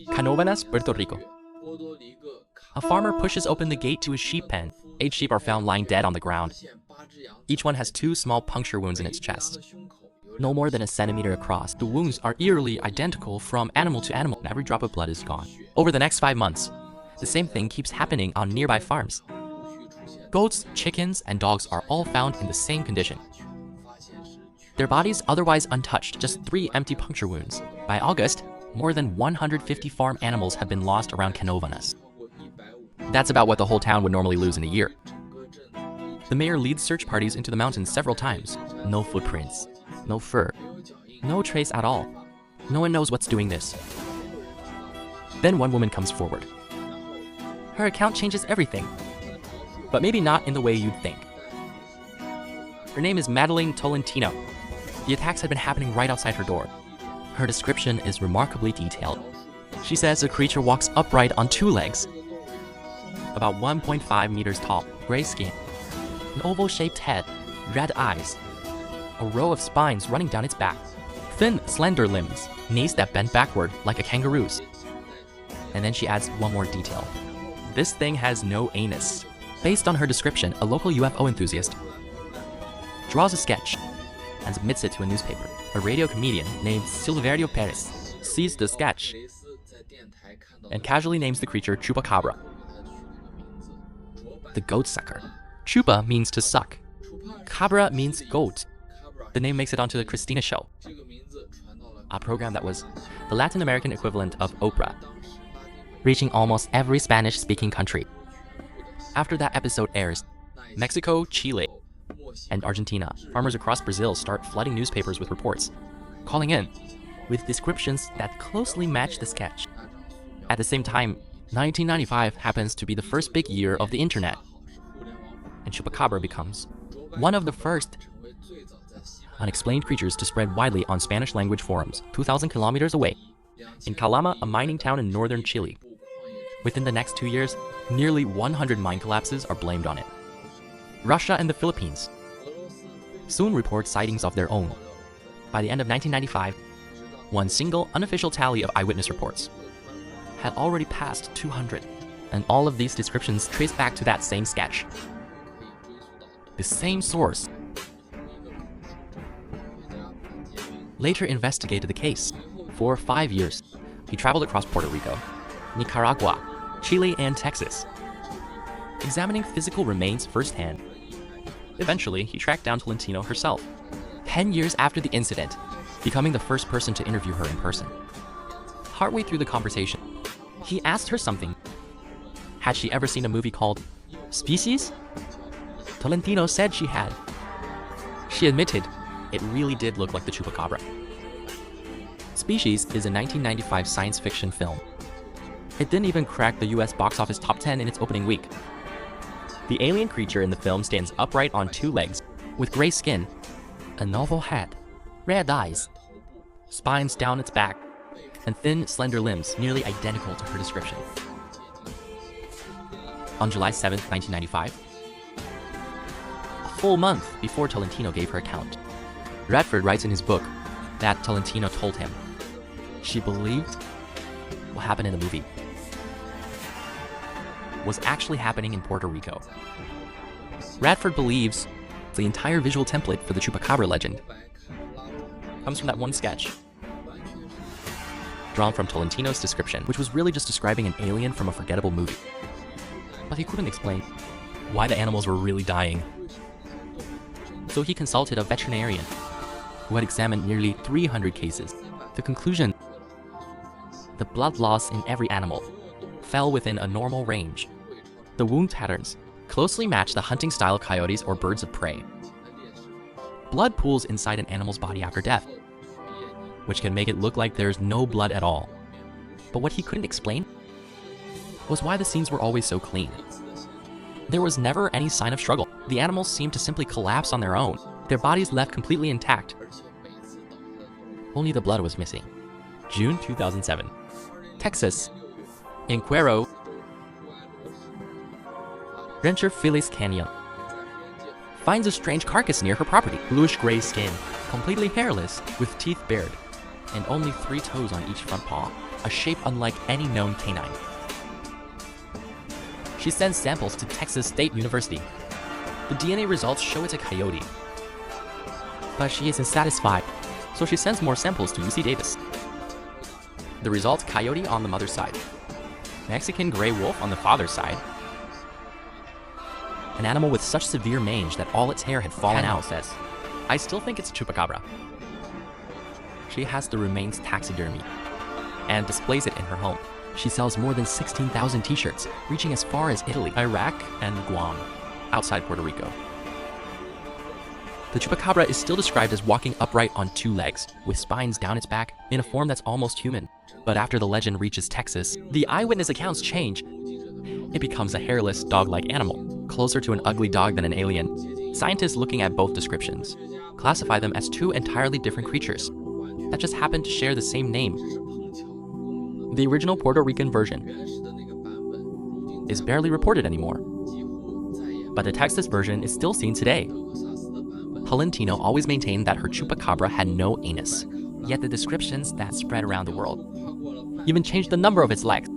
Canóvanas, Puerto Rico. A farmer pushes open the gate to his sheep pen. 8 sheep are found lying dead on the ground. Each one has 2 small puncture wounds in its chest, no more than a centimeter across. The wounds are eerily identical from animal to animal, and every drop of blood is gone. Over the next 5 months, the same thing keeps happening on nearby farms. Goats, chickens, and dogs are all found in the same condition. Their bodies otherwise untouched, just 3 empty puncture wounds. By August, more than 150 farm animals have been lost around Canóvanas. That's about what the whole town would normally lose in a year. The mayor leads search parties into the mountains several times. No footprints, no fur, no trace at all. No one knows what's doing this. Then one woman comes forward. Her account changes everything, but maybe not in the way you'd think. Her name is Madeline Tolentino. The attacks had been happening right outside her door. Her description is remarkably detailed. She says the creature walks upright on 2 legs, about 1.5 meters tall, gray skin, an oval-shaped head, red eyes, a row of spines running down its back, thin, slender limbs, knees that bend backward like a kangaroo's. And then she adds one more detail. This thing has no anus. Based on her description, a local UFO enthusiast draws a sketch and submits it to a newspaper. A radio comedian named Silverio Perez sees the sketch and casually names the creature Chupacabra, the goat sucker. Chupa means to suck. Cabra means goat. The name makes it onto the Christina show, a program that was the Latin American equivalent of Oprah, reaching almost every Spanish-speaking country. After that episode airs, Mexico, Chile, and Argentina, farmers across Brazil start flooding newspapers with reports, calling in with descriptions that closely match the sketch. At the same time, 1995 happens to be the first big year of the internet, and Chupacabra becomes one of the first unexplained creatures to spread widely on Spanish-language forums, 2,000 kilometers away, in Calama, a mining town in northern Chile. Within the next 2 years, nearly 100 mine collapses are blamed on it. Russia and the Philippines soon report sightings of their own. By the end of 1995, one single unofficial tally of eyewitness reports had already passed 200, and all of these descriptions trace back to that same sketch. The same source later investigated the case. For 5 years, he traveled across Puerto Rico, Nicaragua, Chile, and Texas, examining physical remains firsthand. Eventually, he tracked down Tolentino herself, 10 years after the incident, becoming the first person to interview her in person. Partway through the conversation, he asked her something. Had she ever seen a movie called Species? Tolentino said she had. She admitted it really did look like the Chupacabra. Species is a 1995 science fiction film. It didn't even crack the US box office top 10 in its opening week. The alien creature in the film stands upright on 2 legs, with gray skin, an oval head, red eyes, spines down its back, and thin, slender limbs nearly identical to her description. On July 7, 1995, a full month before Tolentino gave her account, Radford writes in his book that Tolentino told him she believed what happened in the movie was actually happening in Puerto Rico. Radford believes the entire visual template for the Chupacabra legend comes from that one sketch, drawn from Tolentino's description, which was really just describing an alien from a forgettable movie. But he couldn't explain why the animals were really dying. So he consulted a veterinarian who had examined nearly 300 cases. The conclusion: the blood loss in every animal fell within a normal range. The wound patterns closely match the hunting style of coyotes or birds of prey. Blood pools inside an animal's body after death, which can make it look like there's no blood at all. But what he couldn't explain was why the scenes were always so clean. There was never any sign of struggle. The animals seemed to simply collapse on their own, their bodies left completely intact. Only the blood was missing. June 2007. Texas. In Cuero, rancher Phyllis Canyon finds a strange carcass near her property. Bluish-gray skin, completely hairless, with teeth bared, and only 3 toes on each front paw. a shape unlike any known canine. She sends samples to Texas State University. The DNA results show it's a coyote. But she isn't satisfied, so she sends more samples to UC Davis. The result, coyote on the mother's side, Mexican gray wolf on the father's side. An animal with such severe mange that all its hair had fallen out says, "I still think it's Chupacabra." She has the remains taxidermy and displays it in her home. She sells more than 16,000 t-shirts, reaching as far as Italy, Iraq, and Guam, outside Puerto Rico. The Chupacabra is still described as walking upright on two legs, with spines down its back, in a form that's almost human. But after the legend reaches Texas, the eyewitness accounts change. It becomes a hairless, dog-like animal, closer to an ugly dog than an alien. Scientists looking at both descriptions classify them as two entirely different creatures that just happen to share the same name. The original Puerto Rican version is barely reported anymore, but the Texas version is still seen today. Tolentino always maintained that her Chupacabra had no anus, yet the descriptions that spread around the world even changed the number of its legs.